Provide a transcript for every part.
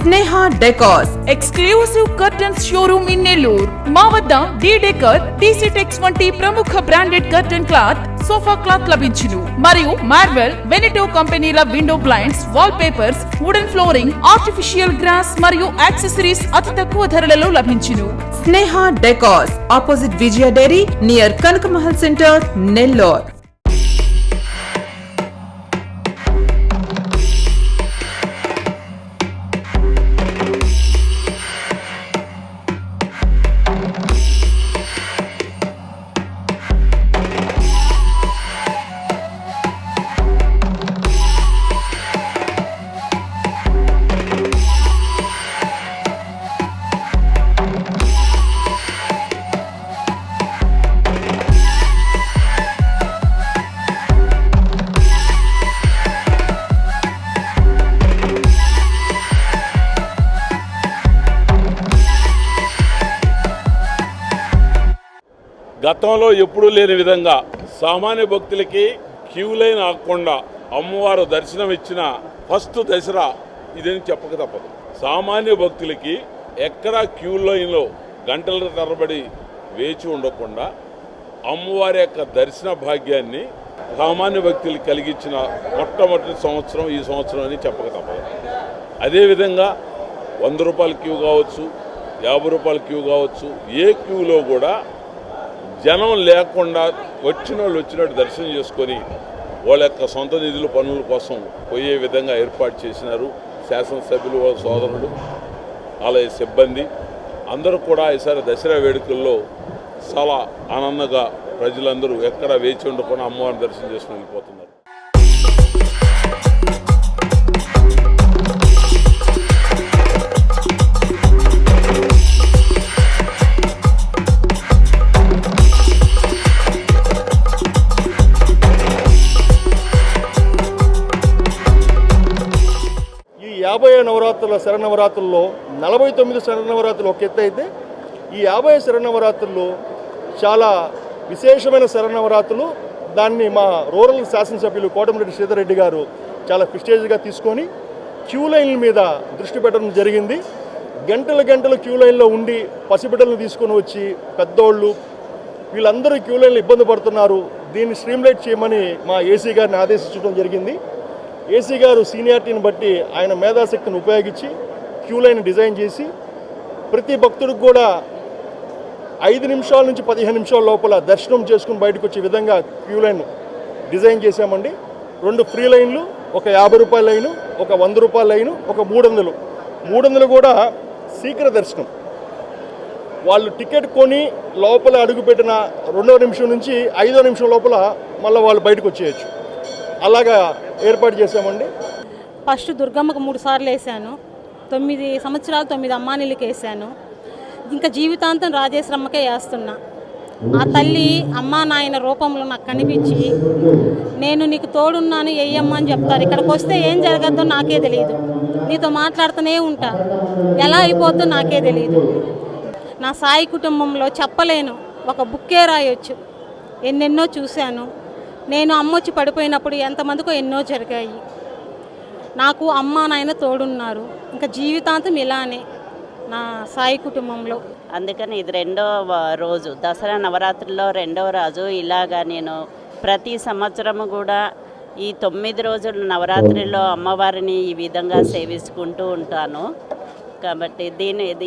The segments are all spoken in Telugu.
Sneha Decors, exclusive curtains showroom in Nellore. మా వద్ద డి డెకర్, టీసీ టెక్స్ వంటి ప్రముఖ branded curtain cloth, sofa cloth లభించును. మరియు మార్వెల్, వెనిటో కంపెనీల window blinds, wall papers, wooden flooring, artificial gross మరియు యాక్సెసరీస్ అతి తక్కువ ధరలలో లభించును. Sneha Decors, opposite Vijaya Dairy, near Kanakamahal Center, Nellore. గతంలో ఎప్పుడూ లేని విధంగా సామాన్య భక్తులకి క్యూ లైన్ ఆగకుండా అమ్మవారు దర్శనం ఇచ్చిన ఫస్ట్ దసరా ఇదని చెప్పక తప్పదు. సామాన్య భక్తులకి ఎక్కడా క్యూ లైన్లో గంటల తరబడి వేచి ఉండకుండా అమ్మవారి యొక్క దర్శన భాగ్యాన్ని సామాన్య భక్తులకు కలిగించిన మొట్టమొదటి సంవత్సరం ఈ సంవత్సరం అని చెప్పక తప్పదు. అదేవిధంగా 100 రూపాయల క్యూ కావచ్చు, 50 రూపాయల క్యూ కావచ్చు, ఏ క్యూలో కూడా జనం లేకుండా వచ్చినట్టు దర్శనం చేసుకొని వాళ్ళ యొక్క సొంత నిధుల పనుల కోసం పోయే విధంగా ఏర్పాటు చేసినారు శాసనసభ్యులు, వాళ్ళ సోదరులు, ఆలయ సిబ్బంది అందరూ కూడా ఈసారి దసరా వేడుకల్లో చాలా ఆనందంగా ప్రజలందరూ ఎక్కడ వేచి ఉండకుండా అమ్మవారిని దర్శనం చేసుకుని వెళ్ళిపోతున్నారు. ఈ 50 నవరాత్రుల శరన్నవరాత్రుల్లో 49 శరన్నవరాత్రులు ఒక ఎత్తు అయితే ఈ 50 శరన్నవరాత్రుల్లో చాలా విశేషమైన శరన్నవరాత్రులు. దాన్ని మా రూరల్ శాసనసభ్యులు కోటమిరెడ్డి శ్రీధర్ రెడ్డి గారు చాలా ప్రెస్టేజ్గా తీసుకొని క్యూ లైన్ల మీద దృష్టి పెట్టడం జరిగింది. గంటలు క్యూ లైన్లో ఉండి పసిబిడ్డలను తీసుకొని వచ్చి పెద్దోళ్ళు వీళ్ళందరూ క్యూ లైన్లో ఇబ్బంది పడుతున్నారు. దీన్ని స్ట్రీమ్లైట్ చేయమని మా ఏసీ గారిని ఆదేశించడం జరిగింది. ఏసీ గారు సీనియారిటీని బట్టి ఆయన మేధాశక్తిని ఉపయోగించి క్యూ లైన్ డిజైన్ చేసి ప్రతి భక్తుడికి కూడా 5 నిమిషాల నుంచి 15 నిమిషాల లోపల దర్శనం చేసుకుని బయటకు వచ్చే విధంగా క్యూ లైన్ డిజైన్ చేశామండి. 2 ఫ్రీ లైన్లు, ఒక 50 రూపాయల లైను, ఒక 100 రూపాయల లైను, ఒక 300 కూడా శీఘ్ర దర్శనం. వాళ్ళు టికెట్ కొని లోపల అడుగుపెట్టిన 2వ నిమిషం నుంచి 5వ నిమిషం లోపల మళ్ళీ వాళ్ళు బయటకు వచ్చేయచ్చు. అలాగా ఏర్పాటు చేశామండి. ఫస్ట్ దుర్గమ్మకు 3 సార్లు వేసాను. 9 సంవత్సరాలు 9 అమ్మానీళ్ళకి వేసాను. ఇంకా జీవితాంతం రాజేశ్వరమ్మకే వేస్తున్నా. ఆ తల్లి అమ్మా నాయన రూపంలో నాకు కనిపించి నేను నీకు తోడున్నాను వేయమ్మా అని చెప్తారు. ఇక్కడికి వస్తే ఏం జరగద్దో నాకే తెలియదు. నీతో మాట్లాడుతూనే ఉంటా, ఎలా అయిపోద్దో నాకే తెలియదు. నా సాయి కుటుంబంలో చెప్పలేను, ఒక బుక్కే రాయొచ్చు. ఎన్నెన్నో చూశాను. నేను అమ్మొచ్చి పడిపోయినప్పుడు ఎంతమందికో ఎన్నో జరిగాయి. నాకు అమ్మ నాయన తోడున్నారు. ఇంకా జీవితాంతం ఇలానే నా సాయి కుటుంబంలో. అందుకని ఇది 2వ రోజు, దసరా నవరాత్రుల్లో 2వ రోజు. ఇలాగా నేను ప్రతి సంవత్సరము కూడా ఈ 9 రోజుల నవరాత్రిలో అమ్మవారిని ఈ విధంగా సేవించుకుంటూ ఉంటాను. కాబట్టి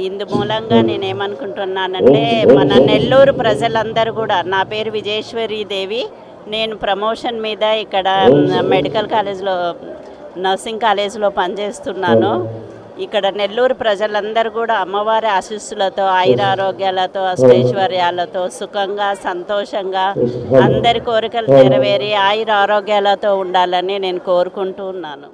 ఇందు మూలంగా నేనేమనుకుంటున్నానంటే మన నెల్లూరు ప్రజలందరూ కూడా, నా పేరు విజయేశ్వరి దేవి, నేను ప్రమోషన్ మీద ఇక్కడ మెడికల్ కాలేజ్లో, నర్సింగ్ కాలేజ్లో పనిచేస్తున్నాను. ఇక్కడ నెల్లూరు ప్రజలందరూ కూడా అమ్మవారి ఆశీస్సులతో, ఆయురారోగ్యాలతో, అష్టైశ్వర్యాలతో సుఖంగా సంతోషంగా అందరి కోరికలు నెరవేరి ఆయురారోగ్యాలతో ఉండాలని నేను కోరుకుంటూ ఉన్నాను.